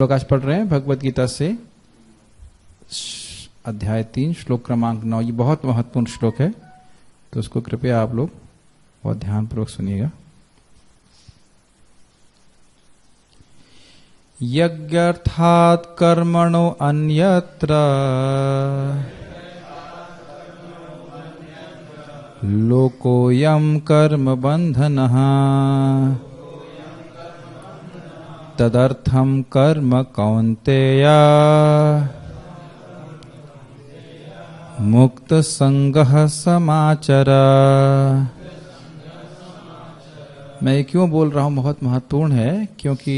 श्लोक आज पढ़ रहे हैं भगवद गीता से अध्याय 3 श्लोक क्रमांक 9। ये बहुत महत्वपूर्ण श्लोक है, तो उसको कृपया आप लोग बहुत ध्यानपूर्वक सुनिएगा। यज्ञार्थात् कर्मणो अन्यत्र लोकोऽयं कर्म बन्धनः तदर्थं कर्म कौन्तेय मुक्त संगः समाचर। मैं क्यों बोल रहा हूं बहुत महत्वपूर्ण है, क्योंकि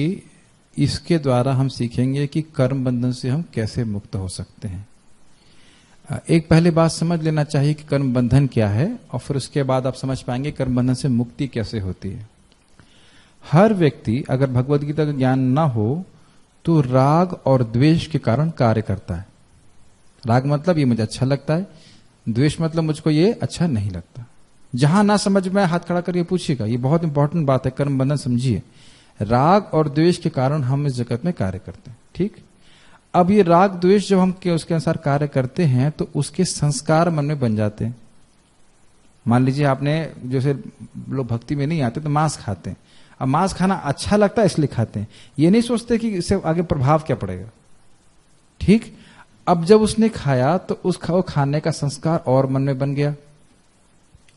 इसके द्वारा हम सीखेंगे कि कर्म बंधन से हम कैसे मुक्त हो सकते हैं। एक पहले बात समझ लेना चाहिए कि कर्म बंधन क्या है, और फिर उसके बाद आप समझ पाएंगे कर्म बंधन से मुक्ति कैसे होती है। हर व्यक्ति अगर भगवद गीता का ज्ञान ना हो तो राग और द्वेष के कारण कार्य करता है। राग मतलब ये मुझे अच्छा लगता है, द्वेष मतलब मुझको ये अच्छा नहीं लगता। जहां ना समझ में हाथ खड़ा करके पूछिएगा, ये बहुत इंपॉर्टेंट बात है, कर्म बंधन समझिए। राग और द्वेष के कारण हम इस जगत में कार्य करते हैं, ठीक। अब ये राग द्वेष जब हम उसके अनुसार कार्य करते हैं तो उसके संस्कार मन में बन जाते हैं। मान लीजिए आपने, जैसे लोग भक्ति में नहीं आते तो मांस खाते हैं। अब मांस खाना अच्छा लगता है इसलिए खाते हैं, ये नहीं सोचते कि इससे आगे प्रभाव क्या पड़ेगा, ठीक। अब जब उसने खाया तो उस खाने का संस्कार और मन में बन गया।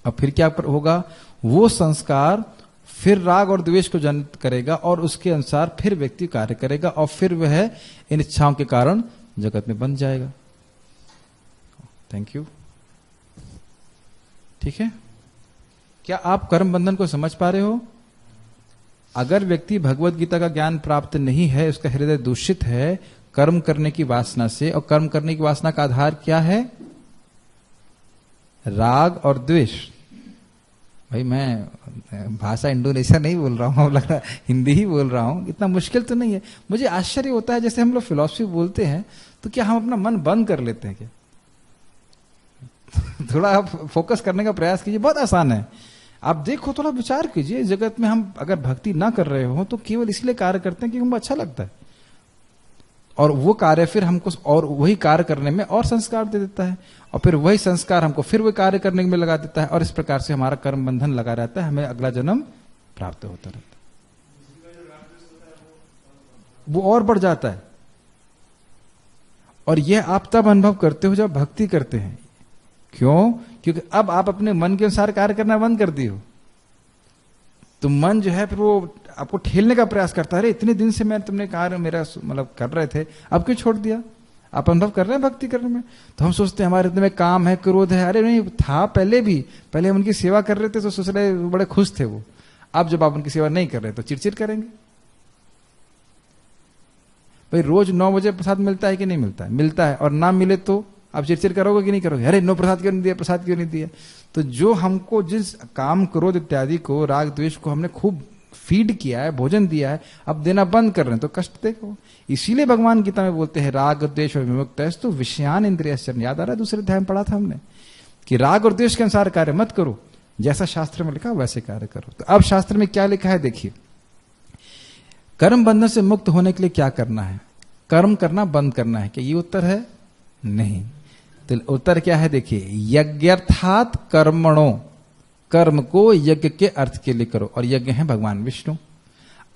अब फिर क्या होगा, वो संस्कार फिर राग और द्वेष को जनित करेगा और उसके अनुसार फिर व्यक्ति कार्य करेगा और फिर वह इन इच्छाओं के कारण जगत में बन जाएगा। Thank you. ठीक है, क्या आप कर्म बंधन को समझ पा रहे हो? अगर व्यक्ति भगवत गीता का ज्ञान प्राप्त नहीं है, उसका हृदय दूषित है कर्म करने की वासना से, और कर्म करने की वासना का आधार क्या है? राग और द्वेष। भाई मैं भाषा इंडोनेशिया नहीं बोल रहा हूं, लग रहा है हिंदी ही बोल रहा हूं, इतना मुश्किल तो नहीं है। मुझे आश्चर्य होता है, जैसे हम लोग फिलॉसफी बोलते हैं तो क्या हम अपना मन बंद कर लेते हैं क्या? थोड़ा आप फोकस करने का प्रयास कीजिए, बहुत आसान है। आप देखो, थोड़ा विचार कीजिए, जगत में हम अगर भक्ति ना कर रहे हो तो केवल इसलिए कार्य करते हैं कि हमको अच्छा लगता है, और वो कार्य फिर हमको और वही कार्य करने में और संस्कार दे देता है, और फिर वही संस्कार हमको फिर वही कार्य करने में लगा देता है, और इस प्रकार से हमारा कर्म बंधन लगा रहता है, हमें अगला जन्म प्राप्त होता रहता है। वो और बढ़ जाता है, और यह आप तब अनुभव करते हो जब भक्ति करते हैं। क्यों? क्योंकि अब आप अपने मन के अनुसार कार्य करना बंद कर दिए हो, तो मन जो है फिर वो आपको ठेलने का प्रयास करता है। अरे इतने दिन से मैं तुमने कार्य मेरा मतलब कर रहे थे, अब क्यों छोड़ दिया? आप अनुभव कर रहे हैं भक्ति करने में, तो हम सोचते हैं हमारे में काम है, क्रोध है। अरे नहीं था, पहले भी, पहले हम उनकी सेवा कर रहे थे तो सोच रहे बड़े खुश थे वो। अब जब आप उनकी सेवा नहीं कर रहे तो चिड़चिड़ करेंगे। भाई रोज 9 बजे प्रसाद मिलता है कि नहीं मिलता है? मिलता है, और ना मिले तो आप चिड़चिड़ करोगे कि नहीं करोगे? अरे नो प्रसाद क्यों नहीं दिया, प्रसाद क्यों नहीं दिया? तो जो हमको जिस काम क्रोध इत्यादि को, राग द्वेष को हमने खूब फीड किया है, भोजन दिया है, अब देना बंद कर रहे हैं तो कष्ट देखो। इसीलिए भगवान गीता में बोलते हैं राग द्वेष और विमुक्तस्तु विषयान इंद्रियश्चरन्। याद आ रहा है, दूसरे अध्याय में पढ़ा था हमने कि राग और द्वेष के अनुसार कार्य मत करो, जैसा शास्त्र में लिखा वैसे कार्य करो। तो अब शास्त्र में क्या लिखा है देखिए, कर्म बंधन से मुक्त होने के लिए क्या करना है? कर्म करना बंद करना है। क्या ये उत्तर है? नहीं। तो उत्तर क्या है देखिए, यज्ञार्थात् कर्मणो, कर्म को यज्ञ के अर्थ के लिए करो, और यज्ञ है भगवान विष्णु।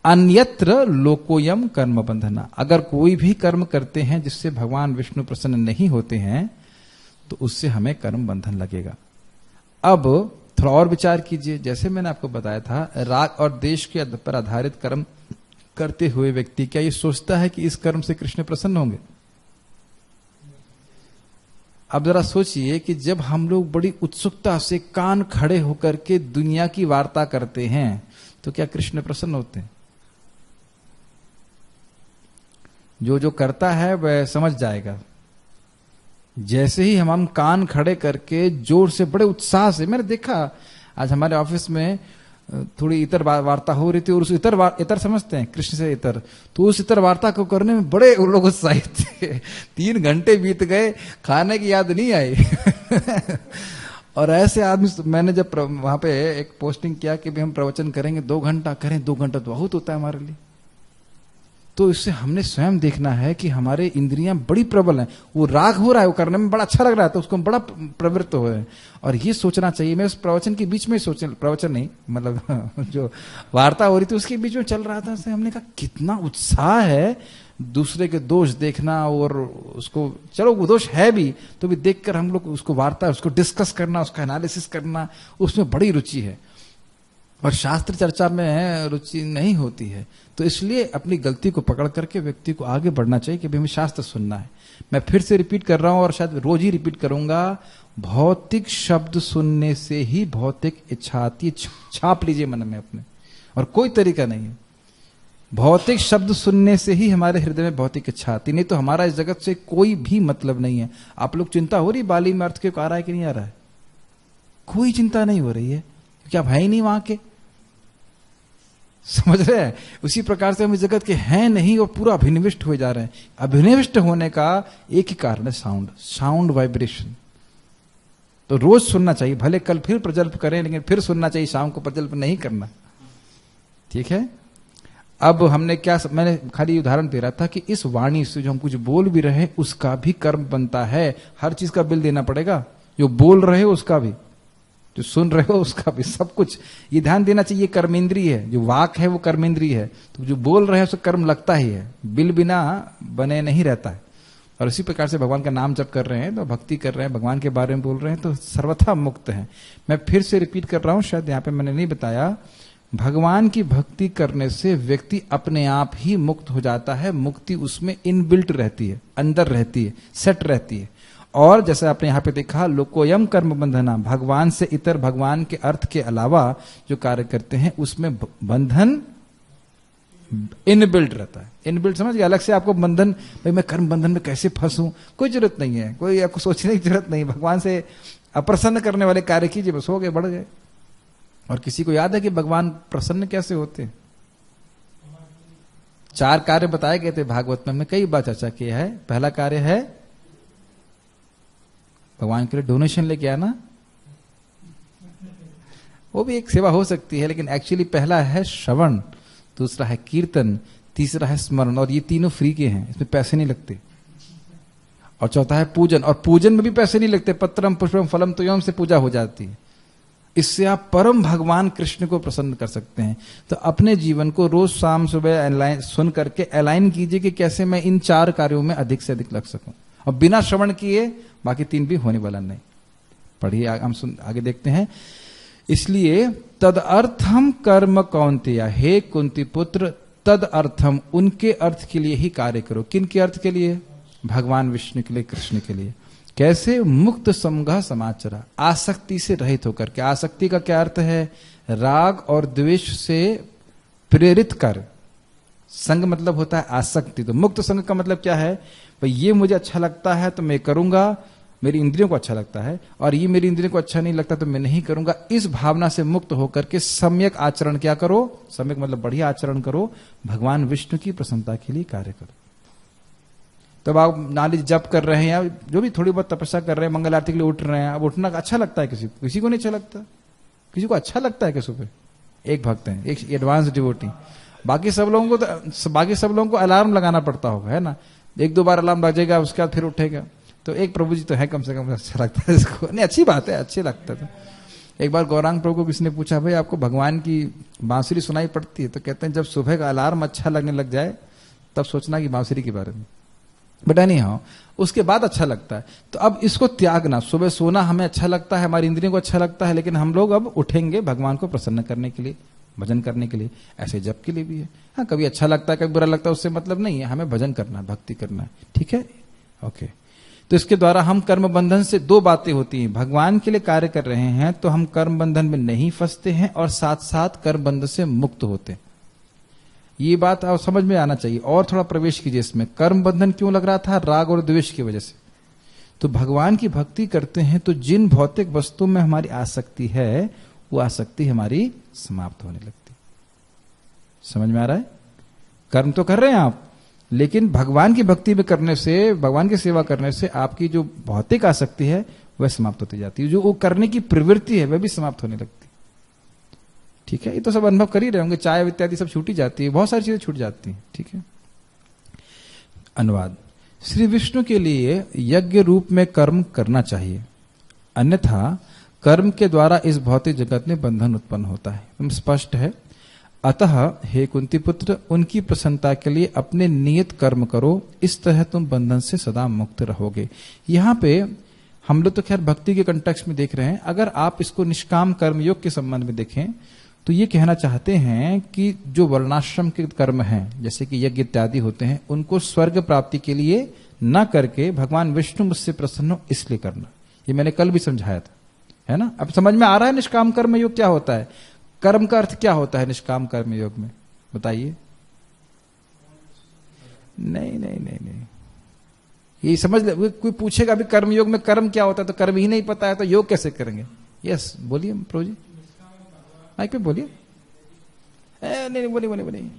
अन्यत्र लोकोयम कर्म बंधना, अगर कोई भी कर्म करते हैं जिससे भगवान विष्णु प्रसन्न नहीं होते हैं तो उससे हमें कर्म बंधन लगेगा। अब थोड़ा और विचार कीजिए, जैसे मैंने आपको बताया था, राग और द्वेष के पर आधारित कर्म करते हुए व्यक्ति क्या ये सोचता है कि इस कर्म से कृष्ण प्रसन्न होंगे? अब जरा सोचिए कि जब हम लोग बड़ी उत्सुकता से कान खड़े होकर के दुनिया की वार्ता करते हैं तो क्या कृष्ण प्रसन्न होते हैं? जो जो करता है वह समझ जाएगा। जैसे ही हम कान खड़े करके जोर से बड़े उत्साह से, मैंने देखा आज हमारे ऑफिस में थोड़ी इतर वार्ता हो रही थी, और उस इतर समझते हैं कृष्ण से इतर, तो उस इतर वार्ता को करने में बड़े लोग उत्साहित थे। 3 घंटे बीत गए, खाने की याद नहीं आई। और ऐसे आदमी, मैंने जब वहां पे एक पोस्टिंग किया कि भी हम प्रवचन करेंगे 2 घंटा, करें 2 घंटा तो बहुत होता है हमारे लिए। तो इससे हमने स्वयं देखना है कि हमारे इंद्रियां बड़ी प्रबल हैं। वो राग हो रहा है, वो करने में बड़ा अच्छा लग रहा है, तो उसको हम बड़ा प्रवृत्त हो रहे हैं। और ये सोचना चाहिए, मैं उस प्रवचन के बीच में सोच, प्रवचन नहीं मतलब जो वार्ता हो रही थी उसके बीच में चल रहा था, हमने कहा कितना उत्साह है दूसरे के दोष देखना, और उसको चलो वो दोष है भी तो भी देखकर हम लोग उसको वार्ता, उसको डिस्कस करना, उसका एनालिसिस करना, उसमें बड़ी रुचि है। और शास्त्र चर्चा में रुचि नहीं होती है। तो इसलिए अपनी गलती को पकड़ करके व्यक्ति को आगे बढ़ना चाहिए कि भाई हमें शास्त्र सुनना है। मैं फिर से रिपीट कर रहा हूं और शायद रोज ही रिपीट करूंगा, भौतिक शब्द सुनने से ही भौतिक इच्छा आती है। छाप लीजिए मन में अपने, और कोई तरीका नहीं है। भौतिक शब्द सुनने से ही हमारे हृदय में भौतिक इच्छा आती, नहीं तो हमारा इस जगत से कोई भी मतलब नहीं है। आप लोग चिंता हो रही बाली में अर्थ आ रहा है कि नहीं आ रहा है? कोई चिंता नहीं हो रही है, क्योंकि आप है ही नहीं वहां के, समझ रहे हैं? उसी प्रकार से हम इस जगत के हैं नहीं और पूरा अभिनिविष्ट हो जा रहे हैं। अभिनिविष्ट होने का एक ही कारण है, साउंड वाइब्रेशन। तो रोज सुनना चाहिए, भले कल फिर प्रजल्प करें लेकिन फिर सुनना चाहिए, शाम को प्रजल्प नहीं करना। ठीक है? अब हमने क्या, मैंने खाली उदाहरण दे रहा था कि इस वाणी से जो हम कुछ बोल भी रहे उसका भी कर्म बनता है। हर चीज का बिल देना पड़ेगा, जो बोल रहे हो उसका भी, जो सुन रहे हो उसका भी, सब कुछ। ये ध्यान देना चाहिए, कर्मेंद्रीय है, जो वाक है वो कर्मेंद्रीय है, तो जो बोल रहे हैं उसको कर्म लगता ही है, बिल बिना बने नहीं रहता है। और इसी प्रकार से भगवान का नाम जप कर रहे हैं तो भक्ति कर रहे हैं, भगवान के बारे में बोल रहे हैं तो सर्वथा मुक्त है। मैं फिर से रिपीट कर रहा हूं, शायद यहां पे मैंने नहीं बताया, भगवान की भक्ति करने से व्यक्ति अपने आप ही मुक्त हो जाता है। मुक्ति उसमें इनबिल्ट रहती है, अंदर रहती है, सेट रहती है। और जैसे आपने यहां पे देखा, लोकोयम कर्म बंधना, भगवान से इतर, भगवान के अर्थ के अलावा जो कार्य करते हैं उसमें बंधन इनबिल्ट रहता है। इनबिल्ट समझ गए? अलग से आपको बंधन, भाई मैं कर्म बंधन में कैसे फंसूं, कोई जरूरत नहीं है, कोई आपको सोचने की जरूरत नहीं। भगवान से अप्रसन्न करने वाले कार्य कीजिए, बस हो गए, बढ़ गए। और किसी को याद है कि भगवान प्रसन्न कैसे होते हैं? 4 कार्य बताए गए थे भागवत में, हमने कई बार चर्चा किया है। पहला कार्य है भगवान के लिए डोनेशन लेके आना, वो भी एक सेवा हो सकती है, लेकिन एक्चुअली पहला है श्रवण, दूसरा है कीर्तन, तीसरा है स्मरण, और ये तीनों फ्री के हैं, इसमें पैसे नहीं लगते। और चौथा है पूजन, और पूजन में भी पैसे नहीं लगते, पत्रम पुष्पम फलम तो यम से पूजा हो जाती है। इससे आप परम भगवान कृष्ण को प्रसन्न कर सकते हैं। तो अपने जीवन को रोज शाम सुबह सुन करके अलाइन कीजिए कि कैसे मैं इन 4 कार्यों में अधिक से अधिक लग सकूं, और बिना श्रवण किए बाकी 3 भी होने वाला नहीं। पढ़िए, हम आगे देखते हैं। इसलिए तद अर्थम कर्म कौन्तेय, हे कुंती पुत्र, तद अर्थम, उनके अर्थ के लिए ही कार्य करो। किन के अर्थ के लिए? भगवान विष्णु के लिए, कृष्ण के लिए। कैसे? मुक्त समगा समाचरा, आसक्ति से रहित होकर के। आसक्ति का क्या अर्थ है? राग और द्वेष से प्रेरित कर। संग मतलब होता है आसक्ति। तो मुक्त संग का मतलब क्या है? भाई ये मुझे अच्छा लगता है तो मैं करूंगा, मेरी इंद्रियों को अच्छा लगता है, और ये मेरी इंद्रियों को अच्छा नहीं लगता तो मैं नहीं करूंगा। इस भावना से मुक्त होकर के सम्यक आचरण क्या करो? सम्यक मतलब बढ़िया आचरण करो, भगवान विष्णु की प्रसन्नता के लिए कार्य करो। तब आप नाली जप कर रहे हैं या जो भी थोड़ी बहुत तपस्या कर रहे हैं, मंगल आरती के लिए उठ रहे हैं, अब उठना अच्छा लगता है किसी को? किसी को नहीं अच्छा लगता। किसी को अच्छा लगता है कि सुबह? एक भक्त है, एक एडवांस डिवोटी। बाकी सब लोगों को अलार्म लगाना पड़ता होगा, है ना? 1-2 बार अलार्म बजेगा, उसके बाद फिर उठेगा। तो एक प्रभु जी तो है, कम से कम अच्छा लगता है इसको। नहीं, अच्छी बात है, अच्छे लगता है। एक बार गौरांग प्रभु को किसी ने पूछा, भाई आपको भगवान की बांसुरी सुनाई पड़ती है? तो कहते हैं जब सुबह का अलार्म अच्छा लगने लग जाए तब सोचना कि बांसुरी के बारे में, बट नहीं हाँ, उसके बाद अच्छा लगता है। तो अब इसको त्यागना। सुबह सोना हमें अच्छा लगता है, हमारी इंद्रियों को अच्छा लगता है, लेकिन हम लोग अब उठेंगे भगवान को प्रसन्न करने के लिए, भजन करने के लिए। ऐसे जप के लिए भी है। हाँ, कभी अच्छा लगता है, कभी बुरा लगता है, उससे मतलब नहीं है। हमें भजन करना है, भक्ति करना है। ठीक है, ओके। तो इसके द्वारा हम कर्म बंधन से 2 बातें होती हैं। भगवान के लिए कार्य कर रहे हैं तो हम कर्म बंधन में नहीं फंसते हैं, और साथ साथ कर्म बंधन से मुक्त होते हैं। ये बात आप समझ में आना चाहिए। और थोड़ा प्रवेश कीजिए इसमें। कर्म बंधन क्यों लग रहा था? राग और द्वेष की वजह से। तो भगवान की भक्ति करते हैं तो जिन भौतिक वस्तु में हमारी आसक्ति है, वो आसक्ति हमारी समाप्त होने लगती। समझ में आ रहा है? कर्म तो कर रहे हैं आप, लेकिन भगवान की भक्ति में करने से, भगवान की सेवा करने से आपकी जो भौतिक आसक्ति है वह समाप्त होती जाती है। जो वो करने की प्रवृत्ति है वह भी समाप्त होने लगती। ठीक है, ये तो सब अनुभव कर ही रहे होंगे। चाय इत्यादि सब छूटी जाती है, बहुत सारी चीजें छूट जाती हैं। ठीक है, अनुवाद। श्री विष्णु के लिए यज्ञ रूप में कर्म करना चाहिए, अन्यथा कर्म के द्वारा इस भौतिक जगत में बंधन उत्पन्न होता है। एकदम स्पष्ट है। अतः हे कुंती पुत्र, उनकी प्रसन्नता के लिए अपने नियत कर्म करो, इस तरह तुम बंधन से सदा मुक्त रहोगे। यहाँ पे हम लोग तो खैर भक्ति के कंटेक्स्ट में देख रहे हैं, अगर आप इसको निष्काम कर्म योग के संबंध में देखें तो ये कहना चाहते हैं कि जो वर्णाश्रम के कर्म हैं, जैसे कि यज्ञ इत्यादि होते हैं, उनको स्वर्ग प्राप्ति के लिए न करके भगवान विष्णु मुझसे प्रसन्न हो इसलिए करना। ये मैंने कल भी समझाया था, है ना। अब समझ में आ रहा है निष्काम कर्म योग क्या होता है, कर्म का अर्थ क्या होता है निष्काम कर्म योग में, बताइए। नहीं नहीं नहीं नहीं, ये समझ ले। कोई पूछेगा अभी कर्म योग में कर्म क्या होता है, तो कर्म ही नहीं पता है तो योग कैसे करेंगे। यस बोलिए प्रो जी, माइक पे बोलिए। नहीं बोलिए बोलिए बोलिए,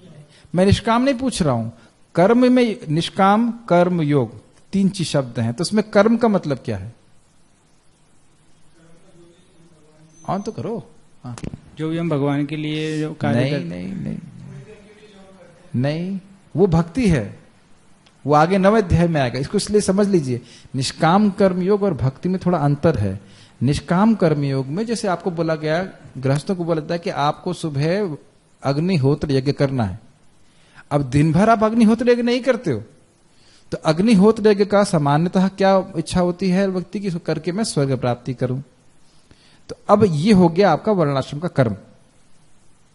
मैं निष्काम नहीं पूछ रहा हूं। कर्म में निष्काम कर्म योग 3 चीज शब्द हैं, तो उसमें कर्म का मतलब क्या है। ऑन तो करो। हाँ, जो भी हम भगवान के लिए जो कार्य नहीं नहीं नहीं नहीं, वो भक्ति है, वो आगे 9वें अध्याय में आएगा, इसको इसलिए समझ लीजिए। निष्काम कर्मयोग और भक्ति में थोड़ा अंतर है। निष्काम कर्मयोग में जैसे आपको बोला गया, गृहस्थों को बोला जाता है कि आपको सुबह अग्निहोत्र यज्ञ करना है। अब दिन भर आप अग्निहोत्र यज्ञ नहीं करते हो, तो अग्निहोत्र यज्ञ का सामान्यतः क्या इच्छा होती है व्यक्ति की, इसको करके मैं स्वर्ग प्राप्ति करूं। तो अब ये हो गया आपका वर्णाश्रम का कर्म।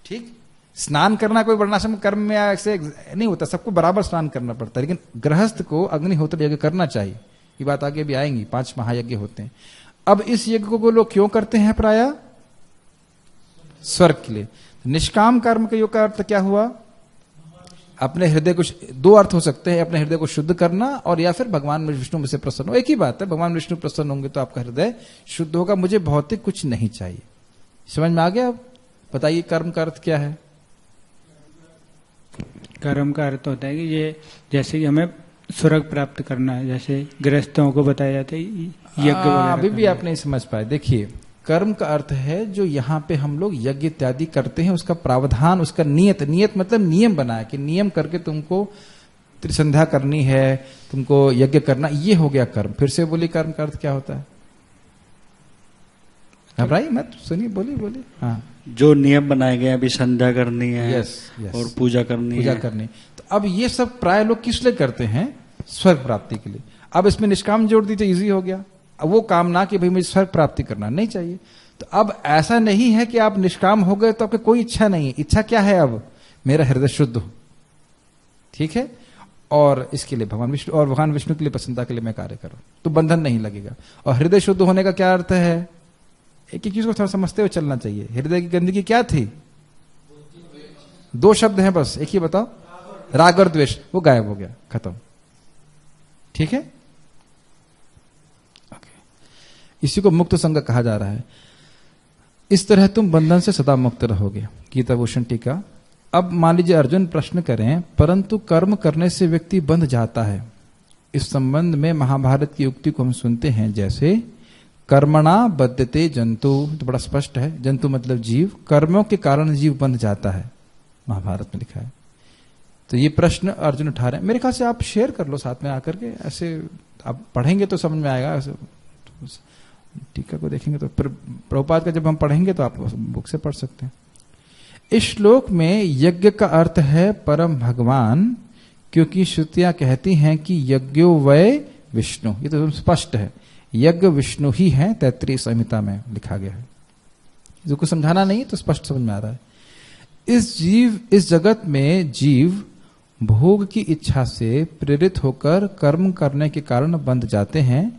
ठीक, स्नान करना कोई वर्णाश्रम कर्म में ऐसे नहीं होता, सबको बराबर स्नान करना पड़ता है, लेकिन गृहस्थ को अग्निहोत्र यज्ञ करना चाहिए। ये बात आगे भी आएंगी, 5 महायज्ञ होते हैं। अब इस यज्ञ को लोग क्यों करते हैं, प्रायः स्वर्ग के लिए। निष्काम कर्म के योग का अर्थ क्या हुआ, अपने हृदय को, 2 अर्थ हो सकते हैं, अपने हृदय को शुद्ध करना और या फिर भगवान विष्णु से प्रसन्न हो। एक ही बात है, भगवान विष्णु प्रसन्न होंगे तो आपका हृदय शुद्ध होगा। मुझे भौतिक कुछ नहीं चाहिए। समझ में आ गया। अब बताइए कर्म का अर्थ क्या है। कर्म का अर्थ होता है कि ये जैसे कि हमें स्वर्ग प्राप्त करना है, जैसे गृहस्थों को बताया जाता है यज्ञ वगैरह। अभी भी आप नहीं समझ पाए। देखिए, कर्म का अर्थ है जो यहाँ पे हम लोग यज्ञ इत्यादि करते हैं, उसका प्रावधान, उसका नियत। नियत मतलब नियम बनाया कि नियम करके तुमको त्रिसंध्या करनी है, तुमको यज्ञ करना, ये हो गया कर्म। फिर से बोलिए कर्म का अर्थ क्या होता है। घबराइए मत, सुनिए, बोलिए बोलिए। हाँ, जो नियम बनाए गए, अभी संध्या करनी है। यस, यस, और पूजा करनी है। तो अब ये सब प्राय लोग किस लिए करते हैं, स्वर्ग प्राप्ति के लिए। अब इसमें निष्काम जोड़ दी तो इजी हो गया। अब वो काम ना कि भाई मुझे स्वर्ग प्राप्ति करना नहीं चाहिए। तो अब ऐसा नहीं है कि आप निष्काम हो गए तो आपकी कोई इच्छा नहीं है। इच्छा क्या है, अब मेरा हृदय शुद्ध हो, ठीक है, और इसके लिए भगवान विष्णु और भगवान विष्णु के लिए प्रसन्नता के लिए मैं कार्य करूं, तो बंधन नहीं लगेगा। और हृदय शुद्ध होने का क्या अर्थ है, एक ही चीज को थोड़ा समझते हुए चलना चाहिए। हृदय की गंदगी क्या थी, 2 शब्द हैं बस, एक ही बताओ, राग और द्वेष, वो गायब हो गया, खत्म। ठीक है, इसी को मुक्त संग कहा जा रहा है। इस तरह तुम बंधन से सदा मुक्त रहोगे। गीता भूषण टीका। अब मान लीजिए अर्जुन प्रश्न करें, परंतु कर्म करने से व्यक्ति बंध जाता है। इस संबंध में महाभारत की उक्ति को हम सुनते हैं, जैसे कर्मणा बद्धते जंतु, तो बड़ा स्पष्ट है, जंतु मतलब जीव, कर्मों के कारण जीव बंध जाता है, महाभारत में लिखा है। तो ये प्रश्न अर्जुन उठा रहे हैं। मेरे ख्याल से आप शेयर कर लो साथ में आकर के, ऐसे आप पढ़ेंगे तो समझ में आएगा। टीका को देखेंगे तो प्रभुपाद का जब हम पढ़ेंगे तो आप बुक से पढ़ सकते हैं। इस श्लोक में यज्ञ का अर्थ है परम भगवान, क्योंकि श्रुतियां कहती हैं कि यज्ञो वै विष्णु। ये तो स्पष्ट है, यज्ञ विष्णु ही है, तैत्तिरीय संहिता में लिखा गया है। जो कुछ समझाना नहीं तो स्पष्ट समझ में आ रहा है। इस जगत में जीव भोग की इच्छा से प्रेरित होकर कर्म करने के कारण बंध जाते हैं,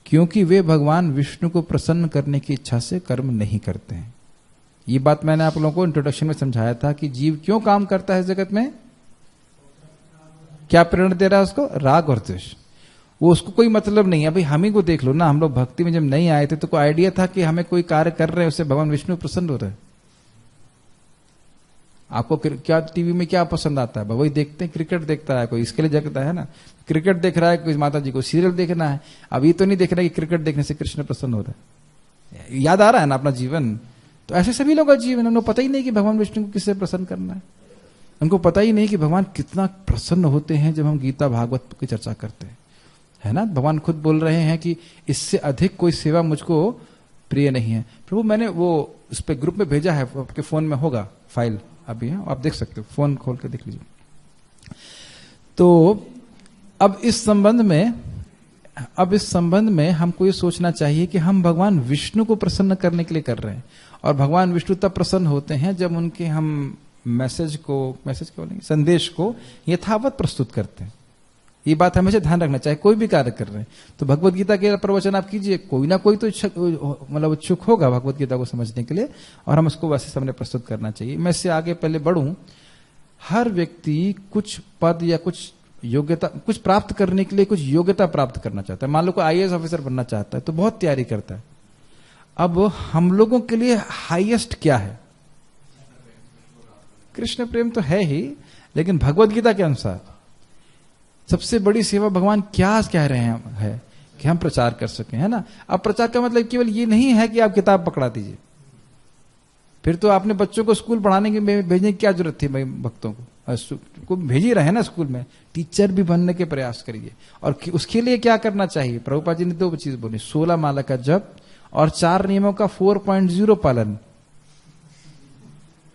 क्योंकि वे भगवान विष्णु को प्रसन्न करने की इच्छा से कर्म नहीं करते हैं। ये बात मैंने आप लोगों को इंट्रोडक्शन में समझाया था कि जीव क्यों काम करता है जगत में, क्या प्रेरणा दे रहा है उसको, राग और द्वेष। वो उसको कोई मतलब नहीं है। भाई हम ही को देख लो ना, हम लोग भक्ति में जब नहीं आए थे तो कोई आइडिया था कि हमें कोई कार्य कर रहे हैं उससे भगवान विष्णु प्रसन्न हो रहे हैं। आपको क्या टीवी में क्या पसंद आता है, वही देखते हैं। क्रिकेट देखता है कोई, इसके लिए जगता है ना, क्रिकेट देख रहा है कोई, माता जी को सीरियल देखना है। अब ये तो नहीं देख रहा कि क्रिकेट देखने से कृष्ण प्रसन्न हो रहा है। याद आ रहा है ना अपना जीवन। तो ऐसे सभी लोगों का जीवन, उन्हें पता ही नहीं कि भगवान विष्णु को किससे प्रसन्न करना है। उनको पता ही नहीं कि भगवान कितना प्रसन्न होते हैं जब हम गीता भागवत की चर्चा करते हैं, है ना। भगवान खुद बोल रहे हैं कि इससे अधिक कोई सेवा मुझको प्रिय नहीं है। प्रभु मैंने वो उस पे ग्रुप में भेजा है, आपके फोन में होगा फाइल अभी है, आप देख सकते हो, फोन खोल के देख लीजिए। तो अब इस संबंध में हमको ये सोचना चाहिए कि हम भगवान विष्णु को प्रसन्न करने के लिए कर रहे हैं, और भगवान विष्णु तब प्रसन्न होते हैं जब उनके हम संदेश को यथावत प्रस्तुत करते हैं। ये बात हमेशा ध्यान रखना चाहिए, कोई भी कार्य कर रहे हैं तो भगवत गीता के प्रवचन आप कीजिए, कोई ना कोई तो इच्छुक होगा भगवत गीता को समझने के लिए, और हम उसको वैसे सामने प्रस्तुत करना चाहिए। मैं इससे आगे पहले बढ़ूं, हर व्यक्ति कुछ पद या कुछ योग्यता, कुछ प्राप्त करने के लिए कुछ योग्यता प्राप्त करना चाहता है। मान लो कोई IAS ऑफिसर बनना चाहता है तो बहुत तैयारी करता है। अब हम लोगों के लिए हाईएस्ट क्या है? कृष्ण प्रेम तो है ही, लेकिन भगवत गीता के अनुसार सबसे बड़ी सेवा भगवान क्या कह रहे हैं है कि हम प्रचार कर सकें, है ना। अब प्रचार का मतलब केवल ये नहीं है कि आप किताब पकड़ा दीजिए, फिर तो आपने बच्चों को स्कूल पढ़ाने की भेजने की क्या जरूरत थी भाई? भक्तों को भेज ही रहे हैं ना स्कूल में, टीचर भी बनने के प्रयास करिए। और उसके लिए क्या करना चाहिए? प्रभुपाद जी ने 2 चीज बोली, 16 माला का जप और 4 नियमों का 4.0 पालन।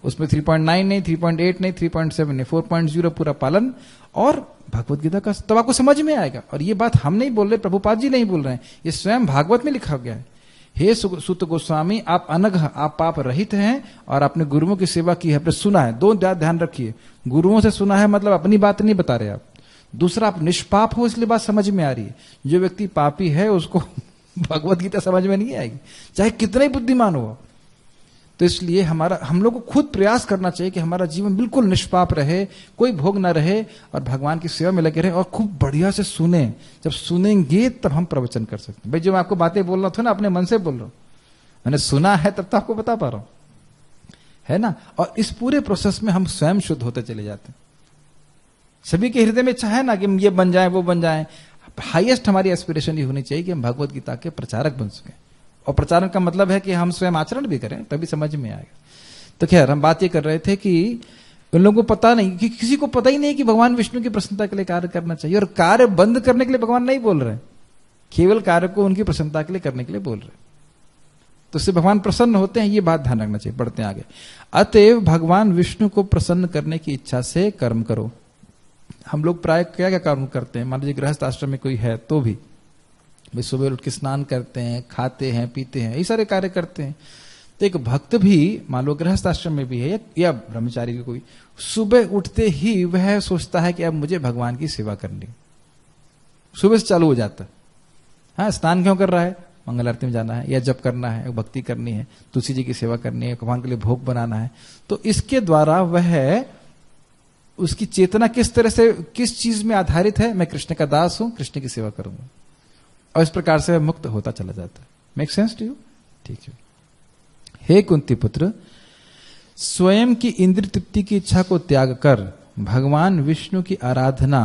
उसमें 3.9 नहीं, 3.8 नहीं, 3.7 नहीं, 4.0 पूरा पालन, और भगवत गीता का तब आपको समझ में आएगा। और ये बात हम नहीं बोल रहे, प्रभुपाद जी नहीं बोल रहे हैं, ये स्वयं भागवत में लिखा गया है। हे सुत गोस्वामी, आप अनघ, आप पाप रहित हैं और आपने गुरुओं की सेवा की है, आपने सुना है। 2 ध्यान रखिए, गुरुओं से सुना है मतलब अपनी बात नहीं बता रहे आप। दूसरा, आप निष्पाप हो इसलिए बात समझ में आ रही है। जो व्यक्ति पापी है उसको भगवत गीता समझ में नहीं आएगी, चाहे कितना ही बुद्धिमान हो। तो इसलिए हम लोग को खुद प्रयास करना चाहिए कि हमारा जीवन बिल्कुल निष्पाप रहे, कोई भोग ना रहे, और भगवान की सेवा में लगे रहे, और खूब बढ़िया से सुने। जब सुनेंगे तब हम प्रवचन कर सकते हैं। भाई जो मैं आपको बातें बोल रहा था ना, अपने मन से बोल रहा हूं, मैंने सुना है तब तो आपको बता पा रहा हूं, है ना। और इस पूरे प्रोसेस में हम स्वयं शुद्ध होते चले जाते हैं। सभी के हृदय में इच्छा है ना कि हम ये बन जाए, वो बन जाए। हाईएस्ट हमारी एस्पिरेशन ये होनी चाहिए कि हम भगवत गीता के प्रचारक बन सकें। और प्रचारण का मतलब है कि हम स्वयं आचरण भी करें, तभी समझ में आएगा। तो खैर, हम बात ये कर रहे थे कि उन लोगों को पता नहीं, कि किसी को पता ही नहीं कि भगवान विष्णु की प्रसन्नता के लिए कार्य करना चाहिए। और कार्य बंद करने के लिए भगवान नहीं बोल रहे, केवल कार्य को उनकी प्रसन्नता के लिए करने के लिए बोल रहे, तो उससे भगवान प्रसन्न होते हैं। ये बात ध्यान रखना चाहिए। बढ़ते हैं आगे। अतएव भगवान विष्णु को प्रसन्न करने की इच्छा से कर्म करो। हम लोग प्राय क्या क्या कर्म करते हैं? मान लीजिए गृहस्थ आश्रम में कोई है तो भी वे सुबह उठ के स्नान करते हैं, खाते हैं, पीते हैं, ये सारे कार्य करते हैं। तो एक भक्त भी मान लो गृहस्थ आश्रम में भी है या ब्रह्मचारी की कोई, सुबह उठते ही वह सोचता है कि अब मुझे भगवान की सेवा करनी। सुबह से चालू हो जाता है। हाँ, स्नान क्यों कर रहा है? मंगल आरती में जाना है, या जप करना है, भक्ति करनी है, तुलसी जी की सेवा करनी है, भगवान के लिए भोग बनाना है। तो इसके द्वारा वह, उसकी चेतना किस तरह से, किस चीज में आधारित है? मैं कृष्ण का दास हूं, कृष्ण की सेवा करूंगा। और इस प्रकार से वह मुक्त होता चला जाता है। Make sense to you? ठीक है। हे कुंती पुत्र, स्वयं की इंद्रिय तृप्ति की इच्छा को त्याग कर भगवान विष्णु की आराधना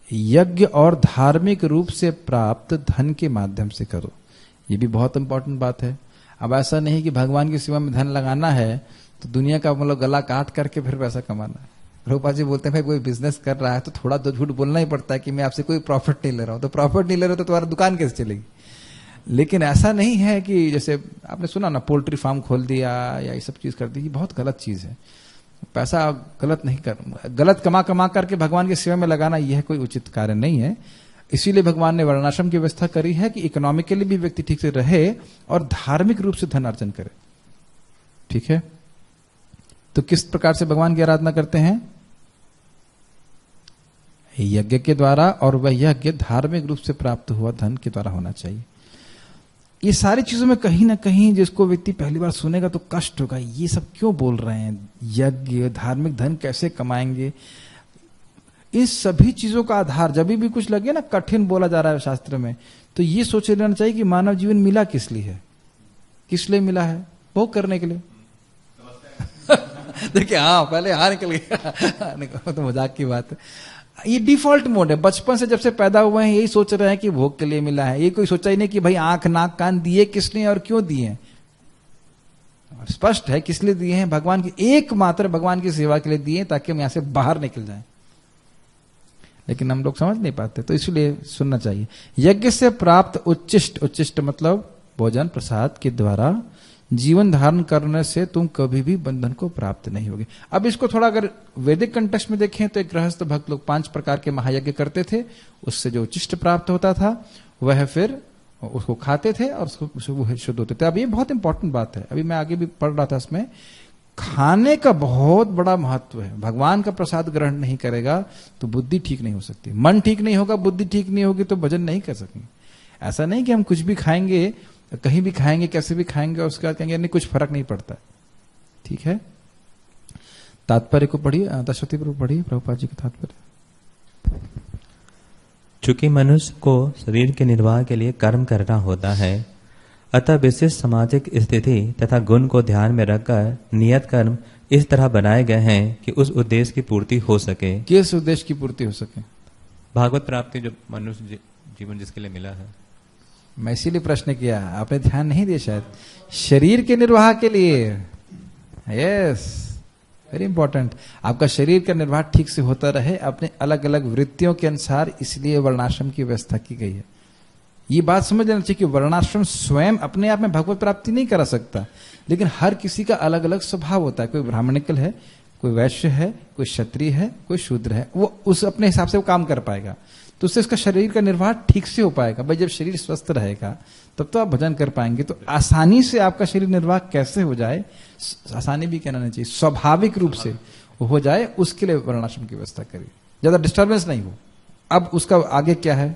यज्ञ और धार्मिक रूप से प्राप्त धन के माध्यम से करो। ये भी बहुत इंपॉर्टेंट बात है। अब ऐसा नहीं कि भगवान की सेवा में धन लगाना है तो दुनिया का मतलब गला काट करके फिर पैसा कमाना है। प्रभुपाद जी बोलते हैं भाई कोई बिजनेस कर रहा है तो थोड़ा तो झूठ बोलना ही पड़ता है कि मैं आपसे कोई प्रॉफिट नहीं ले रहा हूं। तो प्रॉफिट नहीं ले रहा तो तुम्हारा दुकान कैसे चलेगी? लेकिन ऐसा नहीं है कि जैसे आपने सुना ना, पोल्ट्री फार्म खोल दिया या ये सब चीज कर दी, ये बहुत गलत चीज है। पैसा गलत नहीं गलत कमा करके भगवान की सेवा में लगाना यह कोई उचित कार्य नहीं है। इसीलिए भगवान ने वर्णाश्रम की व्यवस्था करी है कि इकोनॉमिकली भी व्यक्ति ठीक से रहे और धार्मिक रूप से धन अर्जन करे। ठीक है, तो किस प्रकार से भगवान की आराधना करते हैं? यज्ञ के द्वारा, और वह यज्ञ धार्मिक रूप से प्राप्त हुआ धन के द्वारा होना चाहिए। ये सारी चीजों में कहीं ना कहीं जिसको व्यक्ति पहली बार सुनेगा तो कष्ट होगा, ये सब क्यों बोल रहे हैं? यज्ञ, धार्मिक धन कैसे कमाएंगे? इस सभी चीजों का आधार जब भी कुछ लगे ना कठिन बोला जा रहा है शास्त्र में, तो ये सोच लेना चाहिए कि मानव जीवन मिला किस लिए है? किस लिए मिला है? भोग करने के लिए। देखिए, हाँ पहले हाँ निकल गया तो मजाक की बात है। ये डिफॉल्ट मोड है। बचपन से जब से पैदा हुए हैं यही सोच रहे हैं कि भोग के लिए मिला है। ये कोई सोचा ही नहीं कि भाई आंख नाक कान दिए किसने और क्यों दिए। स्पष्ट है किस लिए दिए हैं, भगवान की एकमात्र भगवान की सेवा के लिए दिए ताकि हम यहां से बाहर निकल जाएं। लेकिन हम लोग समझ नहीं पाते, तो इसलिए सुनना चाहिए। यज्ञ से प्राप्त उच्चिष्ट, उच्चिष्ट मतलब भोजन प्रसाद के द्वारा जीवन धारण करने से तुम कभी भी बंधन को प्राप्त नहीं होगे। अब इसको थोड़ा अगर वैदिक कंटेक्स्ट में देखें तो एक गृहस्थ भक्त लोग 5 प्रकार के महायज्ञ करते थे, उससे जो उच्चिष्ट प्राप्त होता था वह फिर उसको खाते थे और उसको शुद्ध होते थे। अब ये बहुत इंपॉर्टेंट बात है, अभी मैं आगे भी पढ़ रहा था, इसमें खाने का बहुत बड़ा महत्व है। भगवान का प्रसाद ग्रहण नहीं करेगा तो बुद्धि ठीक नहीं हो सकती, मन ठीक नहीं होगा, बुद्धि ठीक नहीं होगी तो भजन नहीं कर सकेंगे। ऐसा नहीं कि हम कुछ भी खाएंगे, कहीं भी खाएंगे, कैसे भी खाएंगे और उसके बाद कहेंगे नहीं कुछ फर्क नहीं पड़ता। ठीक है, तात्पर्य को पढ़िए, दशरथी प्रभु पढ़िए प्रभुपाद जी का तात्पर्य। चूंकि मनुष्य को शरीर के निर्वाह के लिए कर्म करना होता है, अतः विशिष्ट सामाजिक स्थिति तथा गुण को ध्यान में रखकर नियत कर्म इस तरह बनाए गए हैं कि उस उद्देश्य की पूर्ति हो सके। किस उद्देश्य की पूर्ति हो सके? भागवत प्राप्ति, जो मनुष्य जीवन जिसके लिए मिला है। मैं इसीलिए प्रश्न किया, आपने ध्यान नहीं दिया शायद। शरीर के निर्वाह के लिए, यस, वेरी इंपॉर्टेंट। आपका शरीर का निर्वाह ठीक से होता रहे अपने अलग अलग वृत्तियों के अनुसार, इसलिए वर्णाश्रम की व्यवस्था की गई है। ये बात समझ लेना चाहिए कि वर्णाश्रम स्वयं अपने आप में भगवत प्राप्ति नहीं करा सकता, लेकिन हर किसी का अलग अलग स्वभाव होता है। कोई ब्राह्मणिकल है, कोई वैश्य है, कोई क्षत्रिय है, कोई शूद्र है, वो उस अपने हिसाब से वो काम कर पाएगा, तो उससे उसका शरीर का निर्वाह ठीक से हो पाएगा। भाई जब शरीर स्वस्थ रहेगा तब तो आप भजन कर पाएंगे। तो आसानी से आपका शरीर निर्वाह कैसे हो जाए, आसानी भी कहना नहीं चाहिए, स्वाभाविक रूप से हो जाए, उसके लिए वर्णाश्रम की व्यवस्था करिए, ज्यादा डिस्टर्बेंस नहीं हो। अब उसका आगे क्या है?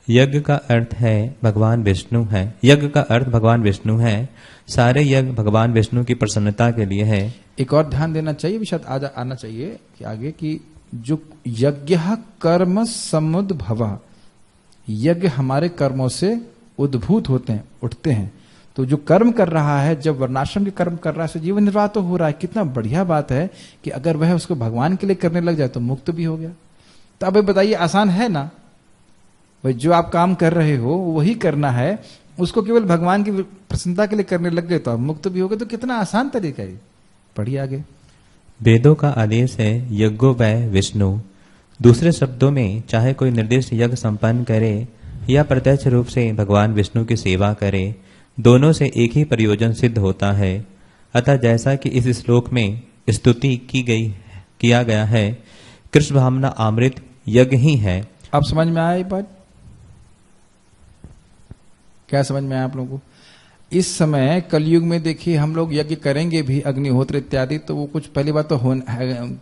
यज्ञ का अर्थ है भगवान विष्णु है। यज्ञ का अर्थ भगवान विष्णु है। सारे यज्ञ भगवान विष्णु की प्रसन्नता के लिए है। एक और ध्यान देना चाहिए, विषय आना चाहिए कि आगे की जो यज्ञ कर्म समुद्भव, यज्ञ हमारे कर्मों से उद्भूत होते हैं, उठते हैं। तो जो कर्म कर रहा है, जब वर्णाश्रम के कर्म कर रहा है, जीवन निर्वाह तो हो रहा है। कितना बढ़िया बात है कि अगर वह उसको भगवान के लिए करने लग जाए तो मुक्त भी हो गया। तो अब बताइए, आसान है ना भाई? जो आप काम कर रहे हो वही करना है, उसको केवल भगवान की प्रसन्नता के लिए करने लग गए तो आप मुक्त भी हो गए। तो कितना आसान तरीका है। पढ़िए आगे। वेदों का आदेश है यज्ञो वै विष्णु। दूसरे शब्दों में, चाहे कोई निर्दिष्ट यज्ञ संपन्न करे या प्रत्यक्ष रूप से भगवान विष्णु की सेवा करे, दोनों से एक ही प्रयोजन सिद्ध होता है। अतः जैसा कि इस श्लोक में स्तुति किया गया है, कृष्ण भावना अमृत यज्ञ ही है। आप समझ में आया ये बात? क्या समझ में आया आप लोगों को? इस समय कलयुग में देखिए, हम लोग यज्ञ करेंगे भी, अग्निहोत्र इत्यादि, तो वो कुछ, पहली बात तो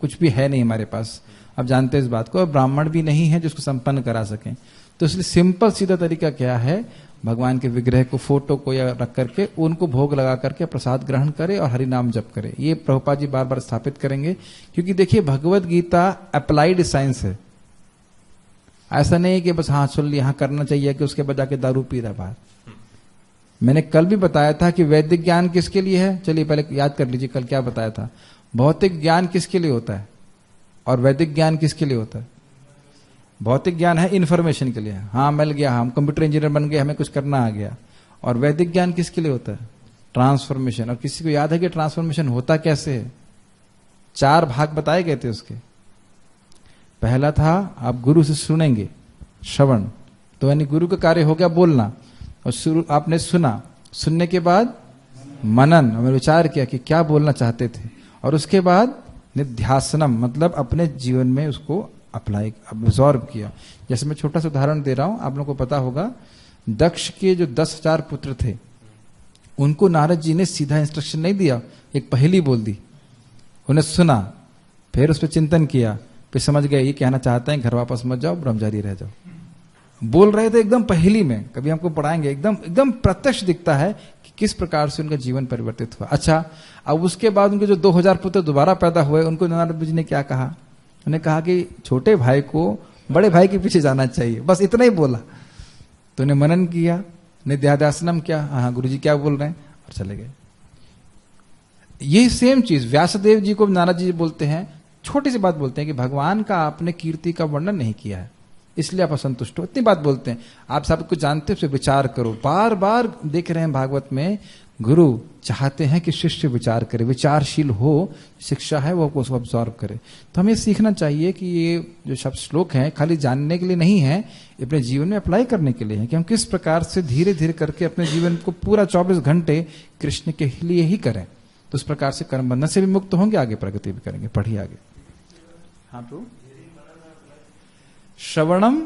कुछ भी है नहीं हमारे पास, अब जानते हैं इस बात को, और ब्राह्मण भी नहीं है जिसको संपन्न करा सकें। तो इसलिए सिंपल सीधा तरीका क्या है, भगवान के विग्रह को, फोटो को या रख करके उनको भोग लगा करके प्रसाद ग्रहण करे और हरि नाम जप करे। ये प्रभुपाद जी बार बार स्थापित करेंगे, क्योंकि देखिए भगवत गीता अप्लाइड साइंस है। ऐसा नहीं है कि बस हाँ सुन लिया, हाँ करना चाहिए, कि उसके बाद जाके दारू पी रहा बाहर। मैंने कल भी बताया था कि वैदिक ज्ञान किसके लिए है। चलिए पहले याद कर लीजिए कल क्या बताया था। भौतिक ज्ञान किसके लिए होता है और वैदिक ज्ञान किसके लिए होता है? भौतिक ज्ञान है इन्फॉर्मेशन के लिए, हाँ मिल गया, हम कंप्यूटर इंजीनियर बन गए, हमें कुछ करना आ गया। और वैदिक ज्ञान किसके लिए होता है? ट्रांसफॉर्मेशन। और किसी को याद है कि ट्रांसफॉर्मेशन होता कैसे है? 4 भाग बताए गए थे उसके। पहला था आप गुरु से सुनेंगे, श्रवण, तो यानी गुरु का कार्य हो गया बोलना, और शुरू आपने सुना, सुनने के बाद मनन, और विचार किया कि क्या बोलना चाहते थे, और उसके बाद निध्यासनम, मतलब अपने जीवन में उसको अप्लाई, अब्सॉर्ब किया। जैसे मैं छोटा सा उदाहरण दे रहा हूं, आप लोगों को पता होगा, दक्ष के जो 10,000 पुत्र थे, उनको नारद जी ने सीधा इंस्ट्रक्शन नहीं दिया, एक पहेली बोल दी, उन्हें सुना, फिर उस पर चिंतन किया, फिर समझ गए ये कहना चाहते हैं, घर वापस मत जाओ, ब्रह्मचारी रह जाओ। बोल रहे थे एकदम पहेली में, कभी हमको पढ़ाएंगे, एकदम प्रत्यक्ष दिखता है कि किस प्रकार से उनका जीवन परिवर्तित हुआ। अच्छा, अब उसके बाद उनके जो 2000 पुत्र दोबारा पैदा हुए, उनको नारद जी ने क्या कहा? उन्हें कहा कि छोटे भाई को बड़े भाई के पीछे जाना चाहिए, बस इतना ही बोला। तो उन्हें मनन किया, निध्यासनम किया, हाँ गुरु जी क्या बोल रहे हैं, और चले गए। ये सेम चीज व्यासदेव जी को नारद जी बोलते हैं, छोटी सी बात बोलते हैं कि भगवान का आपने कीर्ति का वर्णन नहीं किया है, इसलिए आप असंतुष्ट हो, इतनी बात बोलते हैं। आप सब कुछ जानते हो, विचार करो। बार बार देख रहे हैं भागवत में, गुरु चाहते हैं कि शिष्य विचार करे, विचारशील हो, शिक्षा है वो उसको अब्सॉर्ब करे। तो हमें सीखना चाहिए कि ये जो शब्द श्लोक हैं खाली जानने के लिए नहीं है, अपने जीवन में अप्लाई करने के लिए है कि हम किस प्रकार से धीरे धीरे करके अपने जीवन को पूरा 24 घंटे कृष्ण के लिए ही करें। तो उस प्रकार से कर्म बंधन से भी मुक्त होंगे, आगे प्रगति भी करेंगे। पढ़िए आगे। हाँ प्रभु। श्रवणम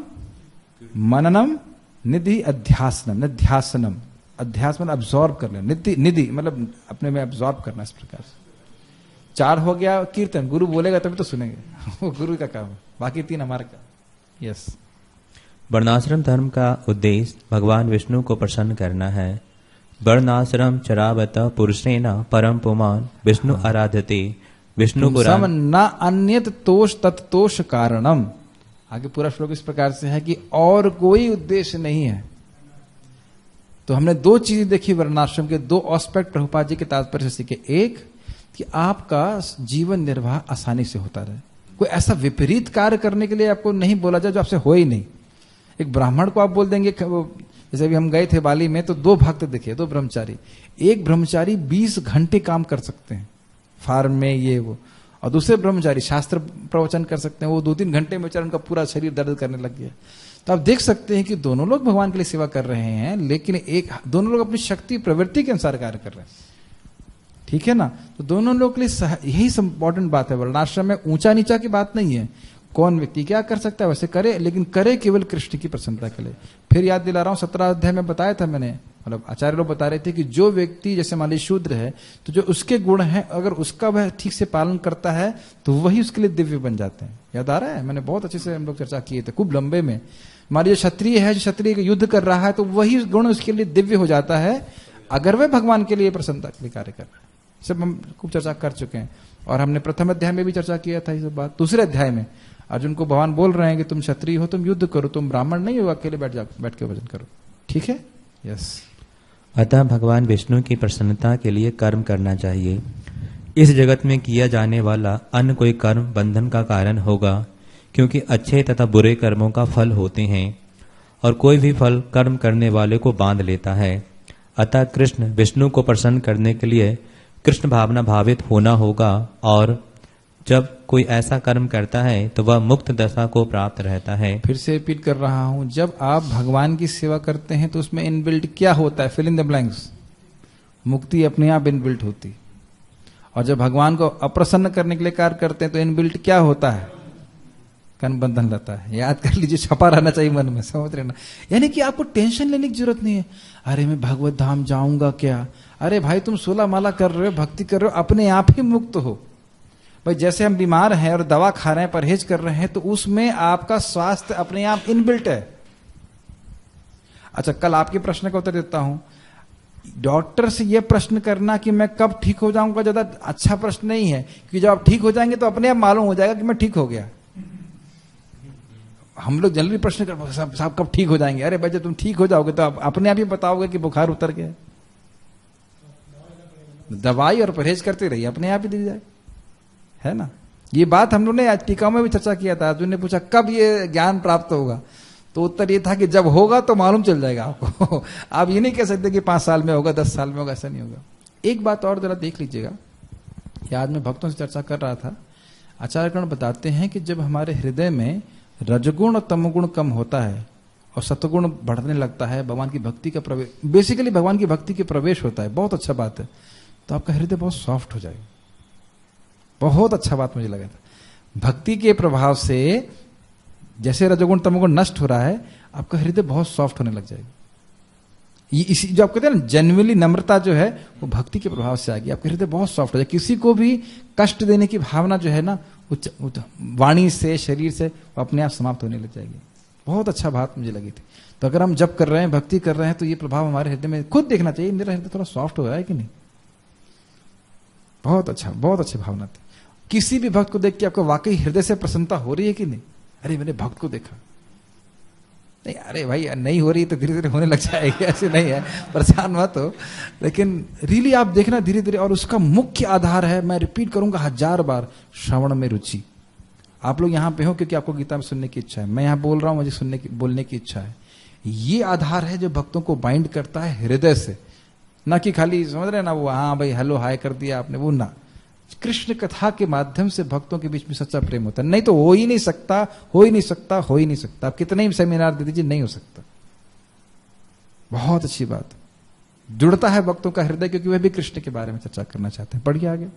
मननम निधि अध्यासनम। निध्यासनम, अध्यास मतलब अब्सॉर्ब कर लेना, निधि निधि मतलब अपने में अब्सॉर्ब करना। इस प्रकार से 4 हो गया कीर्तन, गुरु बोलेगा तभी तो सुनेंगे वो गुरु का काम है, बाकी 3 हमारा काम। यस। वर्णाश्रम धर्म का उद्देश्य भगवान विष्णु को प्रसन्न करना है। वर्णाश्रम चरावत पुरुषेण परम पुमान विष्णु आराधते विष्णु पुराण न अन्यत तोष तत्तोष कारणम। आगे पूरा श्लोक इस प्रकार से है कि और कोई उद्देश्य नहीं है। तो हमने 2 चीजें देखी वर्णाश्रम के, 2 एस्पेक्ट प्रभुपाद जी के तात्पर्य से सीखे। एक कि आपका जीवन निर्वाह आसानी से होता रहे, कोई ऐसा विपरीत कार्य करने के लिए आपको नहीं बोला जाए जो आपसे हो ही नहीं। एक ब्राह्मण को आप बोल देंगे, जैसे अभी हम गए थे बाली में तो 2 भक्त दिखे, 2 ब्रह्मचारी। एक ब्रह्मचारी 20 घंटे काम कर सकते हैं फार्म में ये वो, और दूसरे ब्रह्मचारी शास्त्र प्रवचन कर सकते हैं, वो 2-3 घंटे में बेचारा उनका पूरा शरीर दर्द करने लग गया। तो आप देख सकते हैं कि दोनों लोग भगवान के लिए सेवा कर रहे हैं, लेकिन दोनों लोग अपनी शक्ति प्रवृत्ति के अनुसार कार्य कर रहे हैं। ठीक है ना। तो दोनों लोग के लिए यही इंपॉर्टेंट बात है। वर्णाश्रम में ऊंचा नीचा की बात नहीं है, कौन व्यक्ति क्या कर सकता है वैसे करे, लेकिन करे केवल कृष्ण की प्रसन्नता के लिए। फिर याद दिला रहा हूं, 17 अध्याय में बताया था मैंने, मतलब आचार्य लोग बता रहे थे कि जो व्यक्ति जैसे मान लीजिए शूद्र है, तो जो उसके गुण हैं अगर उसका वह ठीक से पालन करता है तो वही उसके लिए दिव्य बन जाते हैं। याद आ रहा है, मैंने बहुत अच्छे से हम लोग चर्चा किए थे, खूब लंबे में। मान लीजिए क्षत्रिय है, जो क्षत्रिय युद्ध कर रहा है, तो वही गुण उसके लिए दिव्य हो जाता है अगर वह भगवान के लिए प्रसन्नता के लिए कार्य कर रहा है। सब हम खूब चर्चा कर चुके हैं, और हमने प्रथम अध्याय में भी चर्चा किया था ये सब बात। दूसरे अध्याय में अर्जुन को भगवान बोल रहे हैं कि तुम क्षत्रिय हो, तुम युद्ध करो, तुम ब्राह्मण नहीं हो, अकेले बैठ के भजन करो। ठीक है। यस। अतः भगवान विष्णु की प्रसन्नता के लिए कर्म करना चाहिए। इस जगत में किया जाने वाला अन्य कोई कर्म बंधन का कारण होगा, क्योंकि अच्छे तथा बुरे कर्मों का फल होते हैं, और कोई भी फल कर्म करने वाले को बांध लेता है। अतः कृष्ण विष्णु को प्रसन्न करने के लिए कृष्ण भावना भावित होना होगा, और जब कोई ऐसा कर्म करता है तो वह मुक्त दशा को प्राप्त रहता है। फिर से रिपीट कर रहा हूं, जब आप भगवान की सेवा करते हैं तो उसमें इनबिल्ट क्या होता है, फिल इन द ब्लैंक्स। मुक्ति अपने आप इनबिल्ट होती। और जब भगवान को अप्रसन्न करने के लिए कार्य करते हैं तो इनबिल्ट क्या होता है, कर्म बंधन रहता है। याद कर लीजिए, छपा रहना चाहिए मन में, समझ रहना। यानी कि आपको टेंशन लेने की जरूरत नहीं है, अरे मैं भगवत धाम जाऊंगा क्या। अरे भाई तुम 16 माला कर रहे हो, भक्ति कर रहे हो, अपने आप ही मुक्त हो। भाई जैसे हम बीमार हैं और दवा खा रहे हैं, परहेज कर रहे हैं, तो उसमें आपका स्वास्थ्य अपने आप इनबिल्ट है। अच्छा, कल आपके प्रश्न का उत्तर देता हूं। डॉक्टर से यह प्रश्न करना कि मैं कब ठीक हो जाऊंगा ज्यादा अच्छा प्रश्न नहीं है, क्योंकि जब आप ठीक हो जाएंगे तो अपने आप मालूम हो जाएगा कि मैं ठीक हो गया। हम लोग जनरली प्रश्न कर साहब कब ठीक हो जाएंगे। अरे भाई जब तुम ठीक हो जाओगे तो आप अपने आप ही बताओगे कि बुखार उतर गया। दवाई और परहेज करते रहिए, अपने आप ही दिख जाए, है ना। ये बात हम लोग ने आज टीका में भी चर्चा किया था। अर्जुन ने पूछा कब ये ज्ञान प्राप्त होगा, तो उत्तर ये था कि जब होगा तो मालूम चल जाएगा आपको। आप ये नहीं कह सकते कि 5 साल में होगा, 10 साल में होगा, ऐसा नहीं होगा। एक बात और जरा देख लीजिएगा, आज मैं भक्तों से चर्चा कर रहा था। आचार्यगण बताते हैं कि जब हमारे हृदय में रजगुण और तमगुण कम होता है और सतगुण बढ़ने लगता है, भगवान की भक्ति का प्रवेश, बेसिकली भगवान की भक्ति के प्रवेश होता है, बहुत अच्छा बात है, तो आपका हृदय बहुत सॉफ्ट हो जाएगा। बहुत अच्छा बात मुझे लगा था। भक्ति के प्रभाव से जैसे रजोगुण तमोगुण नष्ट हो रहा है, आपका हृदय बहुत सॉफ्ट होने लग जाएगा। ये इसी जो आप कहते हैं ना, जेन्युइनली नम्रता जो है वो भक्ति के प्रभाव से आ गई। आपका हृदय बहुत सॉफ्ट हो जाए। किसी को भी कष्ट देने की भावना जो है ना, वाणी से, शरीर से, वो अपने आप समाप्त होने लग जाएगी। बहुत अच्छा बात मुझे लगी थी। तो अगर हम जब कर रहे हैं, भक्ति कर रहे हैं, तो ये प्रभाव हमारे हृदय में खुद देखना चाहिए, मेरा हृदय थोड़ा सॉफ्ट हो रहा है कि नहीं। बहुत अच्छा, बहुत अच्छी भावना थी। किसी भी भक्त को देख के आपको वाकई हृदय से प्रसन्नता हो रही है कि नहीं। अरे मैंने भक्त को देखा, नहीं अरे भाई नहीं हो रही तो धीरे धीरे होने लग जाएगी, ऐसे नहीं है, परेशान मत हो। लेकिन रियली आप देखना धीरे धीरे। और उसका मुख्य आधार है, मैं रिपीट करूंगा 1000 बार, श्रवण में रुचि। आप लोग यहां पे हो क्योंकि आपको गीता में सुनने की इच्छा है, मैं यहां बोल रहा हूं, मुझे बोलने की इच्छा है। ये आधार है जो भक्तों को बाइंड करता है हृदय से। ना कि खाली समझ रहे ना वो हाँ भाई हेलो हाय कर दिया आपने, वो ना। कृष्ण कथा के माध्यम से भक्तों के बीच में सच्चा प्रेम होता है, नहीं तो हो ही नहीं सकता, हो ही नहीं सकता, हो ही नहीं सकता। आप कितने ही सेमिनार दे दीजिए, नहीं हो सकता। बहुत अच्छी बात, जुड़ता है भक्तों का हृदय, क्योंकि वे भी कृष्ण के बारे में चर्चा करना चाहते हैं। बढ़िए आगे।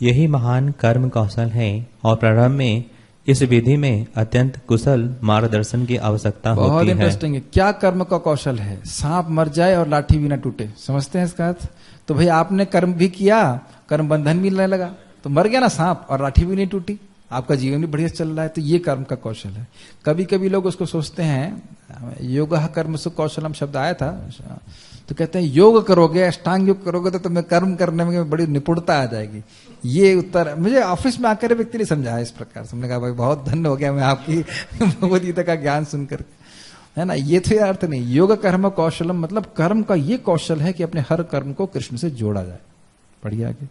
यही महान कर्म कौशल है और प्रारंभ में इस विधि में अत्यंत कुशल मार्गदर्शन की आवश्यकता होती है। बहुत इंटरेस्टिंग है। क्या कर्म का कौशल है? सांप मर जाए और लाठी भी ना टूटे, समझते हैं इसका अर्थ? तो भाई आपने कर्म भी किया, कर्म बंधन भी नहीं लगा, तो मर गया ना सांप और लाठी भी नहीं टूटी, आपका जीवन भी बढ़िया चल रहा है। तो ये कर्म का कौशल है। कभी कभी लोग उसको सोचते हैं, योग कर्म सु कौशलम शब्द आया था, तो कहते हैं योग करोगे, अष्टांग योग करोगे तो तुम्हें कर्म करने में बड़ी निपुणता आ जाएगी। ये उत्तर मुझे ऑफिस में आकर व्यक्ति ने समझाया इस प्रकार से। हमने कहा भाई बहुत धन्य हो गया मैं आपकी भगवद गीता का ज्ञान सुनकर, है ना। ये तो अर्थ नहीं। योग कर्म कौशलम मतलब कर्म का ये कौशल है कि अपने हर कर्म को कृष्ण से जोड़ा जाए। बढ़िया आगे।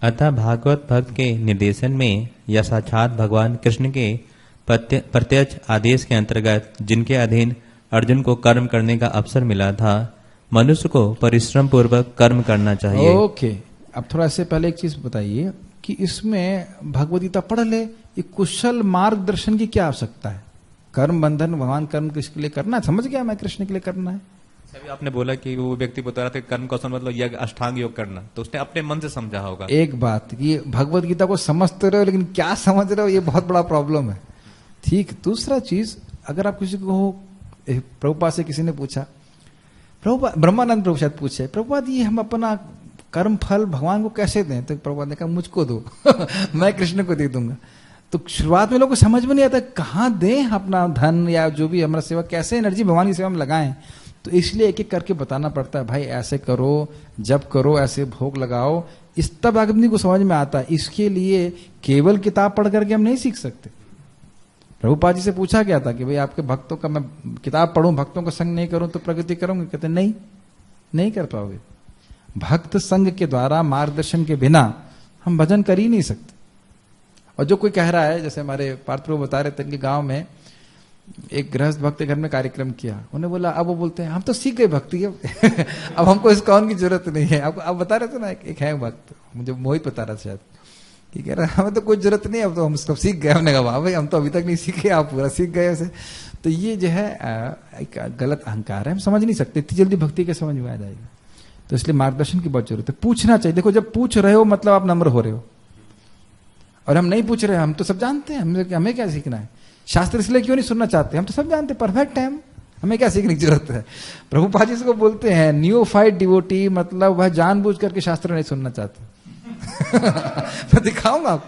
अतः भागवत भक्त के निर्देशन में या साक्षात भगवान कृष्ण के प्रत्यक्ष आदेश के अंतर्गत जिनके अधीन अर्जुन को कर्म करने का अवसर मिला था, मनुष्य को परिश्रम पूर्वक कर्म करना चाहिए। ओके, अब थोड़ा से पहले एक चीज बताइए कि इसमें भगवद गीता पढ़ ले, ये कुशल मार्गदर्शन की क्या आवश्यकता है? कर्म बंधन भगवान कर्म किसके लिए करना है, समझ गया मैं, कृष्ण के लिए करना है। अभी आपने बोला कि वो व्यक्ति बता रहा था कर्म कौशल मतलब यज्ञ अष्टांग योग करना, तो उसने अपने मन से समझा होगा। एक बात, ये भगवद गीता को समझते रहो लेकिन क्या समझ रहे हो, ये बहुत बड़ा प्रॉब्लम है। ठीक। दूसरा चीज, अगर आप किसी को प्रभुपाद से किसी ने पूछा, प्रभुपाद ब्रह्मानंद प्रभु शायद पूछे, प्रभुपाद ये हम अपना कर्म फल भगवान को कैसे दें? तो प्रभुपाद ने कहा मुझको दो मैं कृष्ण को दे दूंगा। तो शुरुआत में लोगों को समझ में नहीं आता कहाँ दें अपना धन या जो भी हमारा सेवा, कैसे एनर्जी भगवान की सेवा में लगाएं। तो इसलिए एक एक करके बताना पड़ता है, भाई ऐसे करो, जब करो, ऐसे भोग लगाओ, इस तब आदमी को समझ में आता है। इसके लिए केवल किताब पढ़ करके हम नहीं सीख सकते। प्रभुपाद जी से पूछा गया था कि भाई आपके भक्तों का मैं किताब पढ़ूं, भक्तों का संग नहीं करूं तो प्रगति करूंगी? कहते नहीं कर पाओगे। भक्त संग के द्वारा मार्गदर्शन के बिना हम भजन कर ही नहीं सकते। और जो कोई कह रहा है, जैसे हमारे पार्थ प्रभु बता रहे थे, इनके गांव में एक गृहस्थ भक्त के घर में कार्यक्रम किया, उन्हें बोला, अब वो बोलते हैं हम तो सीख गए भक्ति अब हमको इस कौन की जरूरत नहीं है। अब बता रहे थे ना, एक है भक्त, मुझे मोहित बता रहा था शायद, कि कह रहा हमें तो कोई जरूरत नहीं, अब तो हम सब सीख गए। हमने कहा वाह भाई, हम तो अभी तक नहीं सीखे, आप पूरा सीख गए उसे। तो ये जो है एक गलत अहंकार है, हम समझ नहीं सकते, इतनी जल्दी भक्ति के समझ में आ जाएगा। तो इसलिए मार्गदर्शन की बहुत जरूरत है, पूछना चाहिए। देखो जब पूछ रहे हो मतलब आप नम्र हो रहे हो, और हम नहीं पूछ रहे, हम तो सब जानते हैं, हमें क्या सीखना है। शास्त्र इसलिए क्यों नहीं सुनना चाहते, हम तो सब जानते, परफेक्ट है हम, हमें क्या सीखने की जरूरत है। प्रभुपाद जी इसको बोलते हैं न्यूफाइड डिवोटी, मतलब वह जानबूझ करके शास्त्र नहीं सुनना चाहते मैं दिखाऊंगा आप,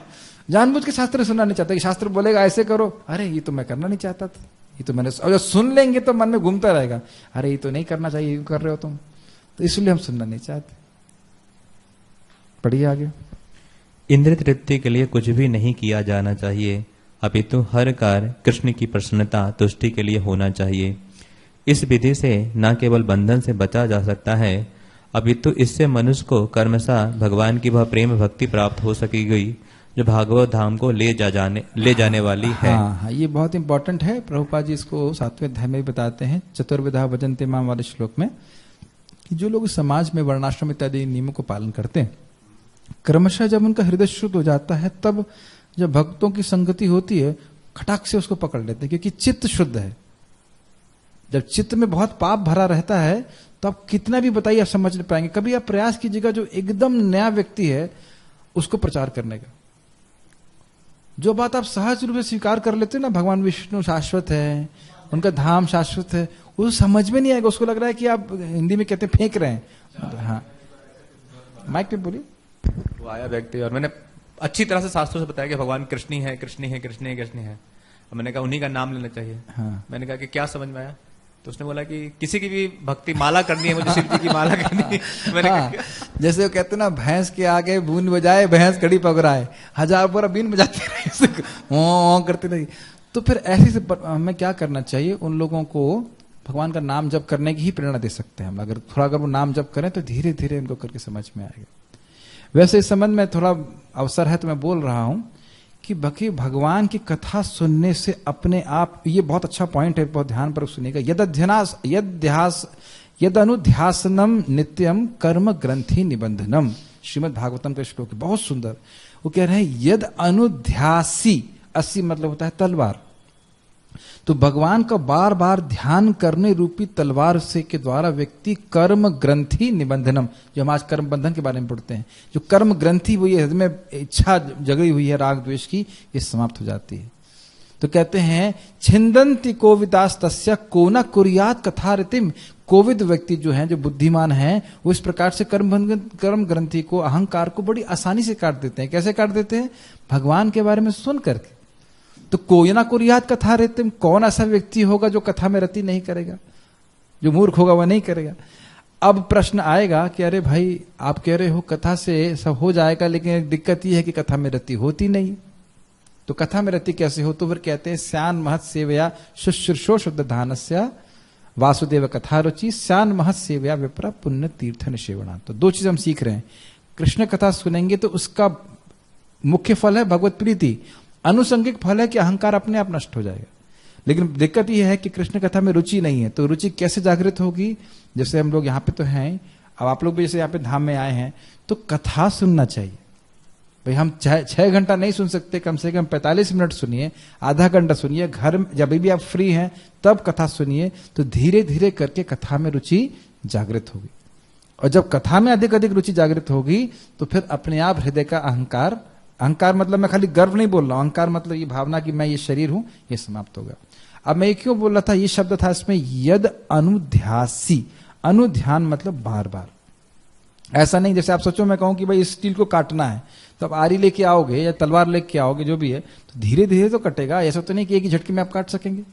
जानबूझ के शास्त्र सुनना नहीं चाहते, कि शास्त्र बोलेगा ऐसे करो, अरे ये तो मैं करना नहीं चाहता था, ये तो मैंने, और सुन लेंगे तो मन में घूमता रहेगा, अरे ये तो नहीं करना चाहिए, ये कर रहे हो तुम, तो इसलिए हम सुनना नहीं चाहते। पढ़िए आगे। इंद्र तृप्ति के लिए कुछ भी नहीं किया जाना चाहिए, अपितु हर कार्य कृष्ण की प्रसन्नता तुष्टि के लिए होना चाहिए। इस विधि से न केवल बंधन से बचा जा सकता है, अपितु इससे मनुष्य को कर्मशः भगवान की वह प्रेम भक्ति प्राप्त हो सकेगी जो भागवत धाम को ले जाने वाली है। हाँ, ये बहुत इंपॉर्टेंट है। प्रभुपाद जी इसको 7वें अध्याय में बताते हैं, चतुर्विधा भजन्ते माम वाले श्लोक में, कि जो लोग समाज में वर्णाश्रम इत्यादि नियमों को पालन करते हैं, क्रमशः जब उनका हृदय शुद्ध हो जाता है, तब जब भक्तों की संगति होती है, खटाक से उसको पकड़ लेते हैं, क्योंकि चित्त शुद्ध है। जब चित्त में बहुत पाप भरा रहता है तो आप कितना भी बताइए आप समझ नहीं पाएंगे। कभी आप प्रयास कीजिएगा जो एकदम नया व्यक्ति है उसको प्रचार करने का, जो बात आप सहज रूप से स्वीकार कर लेते हैं ना, भगवान विष्णु शाश्वत है, उनका धाम शाश्वत है, वो समझ में नहीं आएगा, उसको लग रहा है कि आप हिंदी में कहते हैं फेंक रहे हैं। हाँ, माइक पे बोलिए। वो आया व्यक्ति और मैंने अच्छी तरह से शास्त्रों से बताया कि भगवान कृष्ण ही है, कृष्ण ही है, कृष्ण ही कृष्ण है। मैंने कहा उन्हीं का नाम लेना चाहिए। हाँ। मैंने कहा कि क्या समझ में आया, तो उसने बोला कि किसी की भी भक्ति माला करनी है, मुझे शिव जी की माला करनी है। मैंने हाँ, जैसे वो कहते ना, भैंस के आगे बूंद बजाए भैंस कड़ी पकड़ाए, 1000 बार बीन बजाते रहे करते रही। तो फिर ऐसे से हमें क्या करना चाहिए, उन लोगों को भगवान का नाम जप करने की ही प्रेरणा दे सकते हैं हम। अगर वो नाम जप करें तो धीरे धीरे उनको करके समझ में आएगा। वैसे इस संबंध में थोड़ा अवसर है तो मैं बोल रहा हूं कि बाकी भगवान की कथा सुनने से अपने आप, ये बहुत अच्छा पॉइंट है, बहुत ध्यान पर सुनिएगा। यद अनुध्यासनम नित्यम कर्म ग्रंथि निबंधनम। श्रीमद् भागवतम का श्लोक है, बहुत सुंदर। वो कह रहे हैं यद अनुध्यासी, अस्सी मतलब होता है तलवार, तो भगवान का बार बार ध्यान करने रूपी तलवार से के द्वारा व्यक्ति कर्म ग्रंथि निबंधनम, जो हम आज कर्म बंधन के बारे में पढ़ते हैं, जो कर्म ग्रंथि हुई है, हृदय में इच्छा जगई हुई है राग द्वेष की, ये समाप्त हो जाती है। तो कहते हैं छिंदंति कोविदास तस्य को न कुर्यात कथारतिम। कोविद व्यक्ति जो हैं, जो बुद्धिमान हैं, वो इस प्रकार से कर्म ग्रंथि को, अहंकार को बड़ी आसानी से काट देते हैं। कैसे काट देते हैं? भगवान के बारे में सुन करके। तो कोई ना कुर्यात कथा रतिम, कौन ऐसा व्यक्ति होगा जो कथा में रति नहीं करेगा? जो मूर्ख होगा वह नहीं करेगा। अब प्रश्न आएगा कि अरे भाई, आप कह रहे हो कथा से सब हो जाएगा, लेकिन एक दिक्कत यह है कि कथा में रति होती नहीं। तो कथा में रति कैसे हो? तो फिर कहते हैं स्यान महत सेवया शुश्रूषो शुद्ध धानस्य वासुदेव कथा रुचि स्यान महत सेवया विप्रा पुण्य तीर्थ निषेवणा। तो दो चीज हम सीख रहे हैं। कृष्ण कथा सुनेंगे तो उसका मुख्य फल है भगवत प्रीति, अनुसंगिक फल है कि अहंकार अपने आप नष्ट हो जाएगा। लेकिन दिक्कत यह है कि कृष्ण कथा में रुचि नहीं है। तो रुचि कैसे जागृत होगी? जैसे हम लोग यहाँ पे तो हैं, अब आप लोग भी जैसे यहाँ पे धाम में आए हैं, तो कथा सुनना चाहिए। भाई हम 6 घंटा नहीं सुन सकते, कम से कम 45 मिनट सुनिए, आधा घंटा सुनिए, घर जब भी आप फ्री हैं तब कथा सुनिए। तो धीरे धीरे करके कथा में रुचि जागृत होगी, और जब कथा में अधिक अधिक रुचि जागृत होगी तो फिर अपने आप हृदय का अहंकार, अहंकार मतलब मैं खाली गर्व नहीं बोल रहा हूं, अहंकार मतलब ये भावना कि मैं ये शरीर हूं, ये समाप्त होगा। अब मैं ये क्यों बोल रहा था? ये शब्द था इसमें यद अनुध्यासी। अनुध्यान मतलब बार बार। ऐसा नहीं जैसे आप सोचो मैं कहूं कि भाई इस स्टील को काटना है, तो आप आरी लेके आओगे या तलवार लेके आओगे, जो भी है, तो धीरे धीरे तो कटेगा। ऐसा तो नहीं कि एक ही झटके में आप काट सकेंगे।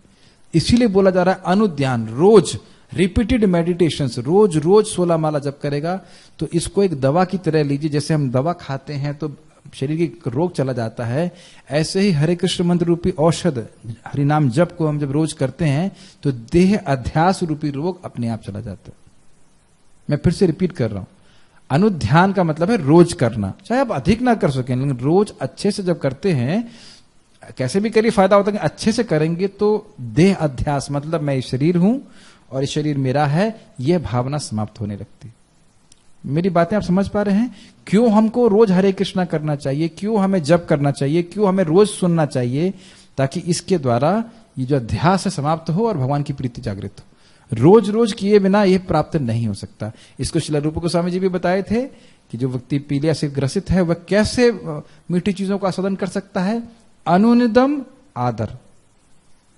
इसीलिए बोला जा रहा है अनुध्यान, रोज रिपीटेड मेडिटेशंस, रोज रोज 16 माला जप करेगा। तो इसको एक दवा की तरह लीजिए। जैसे हम दवा खाते हैं तो शरीर की रोग चला जाता है, ऐसे ही हरे कृष्ण मंत्र रूपी औषध हरिनाम जप को हम जब रोज करते हैं तो देह अध्यास रूपी रोग अपने आप चला जाता है। मैं फिर से रिपीट कर रहा हूं, अनुध्यान का मतलब है रोज करना। चाहे आप अधिक ना कर सकें, लेकिन रोज अच्छे से जब करते हैं, कैसे भी करिए, फायदा होता है कि अच्छे से करेंगे तो देह अध्यास मतलब मैं शरीर हूं और ये शरीर मेरा है, यह भावना समाप्त होने लगती। मेरी बातें आप समझ पा रहे हैं? क्यों हमको रोज हरे कृष्णा करना चाहिए, क्यों हमें जप करना चाहिए, क्यों हमें रोज सुनना चाहिए? ताकि इसके द्वारा ये जो अध्यास है समाप्त हो और भगवान की प्रीति जागृत हो। रोज रोज किए बिना यह प्राप्त नहीं हो सकता। इसको श्रील रूप गोस्वामी जी भी बताए थे कि जो व्यक्ति पीलिया से ग्रसित है वह कैसे मीठी चीजों का आस्वादन कर सकता है? अनुनिदम आदर।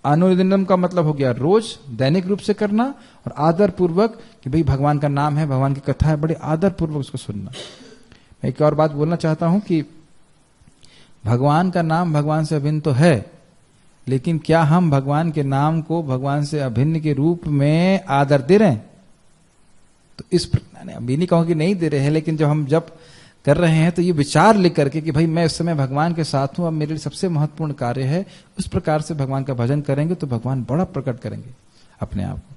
अनुनिदम का मतलब हो गया रोज दैनिक रूप से करना, और आदर पूर्वक कि भाई भगवान का नाम है, भगवान की कथा है, बड़े आदर पूर्वक उसको सुनना। मैं एक और बात बोलना चाहता हूं कि भगवान का नाम भगवान से अभिन्न तो है, लेकिन क्या हम भगवान के नाम को भगवान से अभिन्न के रूप में आदर दे रहे हैं? तो इस अभी नहीं कहूं कि नहीं दे रहे हैं, लेकिन जब हम जब कर रहे हैं तो ये विचार लेकर के कि भाई मैं इस समय भगवान के साथ हूं, अब मेरे लिए सबसे महत्वपूर्ण कार्य है, उस प्रकार से भगवान का भजन करेंगे तो भगवान बड़ा प्रकट करेंगे अपने आप को।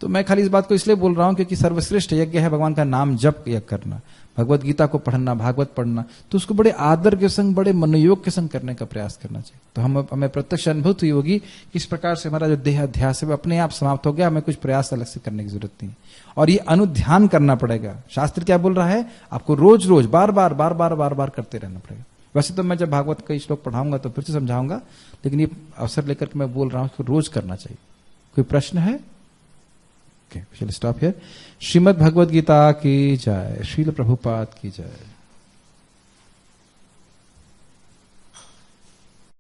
तो मैं खाली इस बात को इसलिए बोल रहा हूं क्योंकि सर्वश्रेष्ठ यज्ञ है भगवान का नाम जप यज्ञ करना, भगवत गीता को पढ़ना, भागवत पढ़ना। तो उसको बड़े आदर के संग, बड़े मनोयोग के संग करने का प्रयास करना चाहिए। तो हमें प्रत्यक्ष अनुभूति हुई होगी कि इस प्रकार से हमारा जो देह अध्यास है वो अपने आप समाप्त हो गया, हमें कुछ प्रयास अलग से करने की जरूरत नहीं। और ये अनुध्यान करना पड़ेगा। शास्त्र क्या बोल रहा है? आपको रोज रोज बार बार बार बार बार बार करते रहना पड़ेगा। वैसे तो मैं जब भागवत का श्लोक पढ़ाऊंगा तो फिर से समझाऊंगा, लेकिन ये अवसर लेकर के मैं बोल रहा हूं कि रोज करना चाहिए। कोई प्रश्न है? ओके, चलिए स्टॉप हियर। श्रीमद् भगवद गीता की जय, श्रील प्रभुपाद की जय।